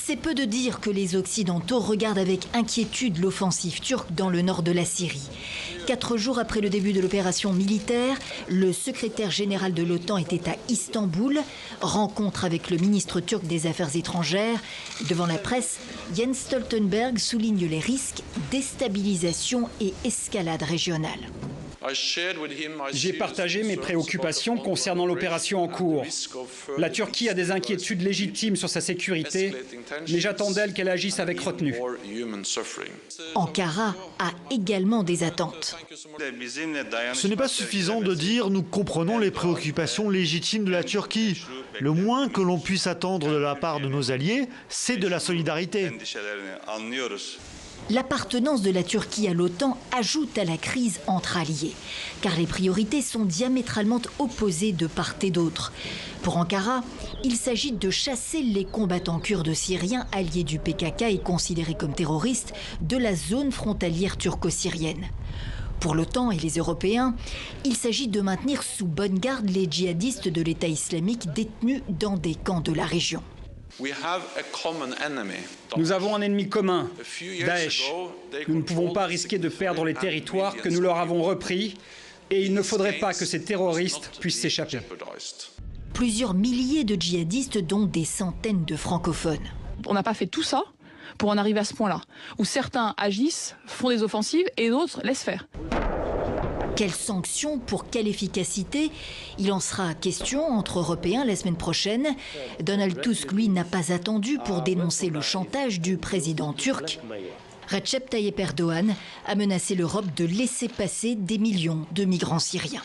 C'est peu de dire que les Occidentaux regardent avec inquiétude l'offensive turque dans le nord de la Syrie. 4 jours après le début de l'opération militaire, le secrétaire général de l'OTAN était à Istanbul, rencontre avec le ministre turc des Affaires étrangères. Devant la presse, Jens Stoltenberg souligne les risques, déstabilisation et escalade régionale. J'ai partagé mes préoccupations concernant l'opération en cours. La Turquie a des inquiétudes légitimes sur sa sécurité, mais j'attends d'elle qu'elle agisse avec retenue. Ankara a également des attentes. Ce n'est pas suffisant de dire « nous comprenons les préoccupations légitimes de la Turquie ». Le moins que l'on puisse attendre de la part de nos alliés, c'est de la solidarité. L'appartenance de la Turquie à l'OTAN ajoute à la crise entre alliés, car les priorités sont diamétralement opposées de part et d'autre. Pour Ankara, il s'agit de chasser les combattants kurdes syriens alliés du PKK et considérés comme terroristes de la zone frontalière turco-syrienne. Pour l'OTAN et les Européens, il s'agit de maintenir sous bonne garde les djihadistes de l'État islamique détenus dans des camps de la région. Nous avons un ennemi commun, Daesh. Nous ne pouvons pas risquer de perdre les territoires que nous leur avons repris et il ne faudrait pas que ces terroristes puissent s'échapper. Plusieurs milliers de djihadistes, dont des centaines de francophones. On n'a pas fait tout ça pour en arriver à ce point-là, où certains agissent, font des offensives et d'autres laissent faire. Quelles sanctions, pour quelle efficacité? Il en sera question entre Européens la semaine prochaine. Donald Tusk, lui, n'a pas attendu pour dénoncer le chantage du président turc. Recep Tayyip Erdogan a menacé l'Europe de laisser passer des millions de migrants syriens.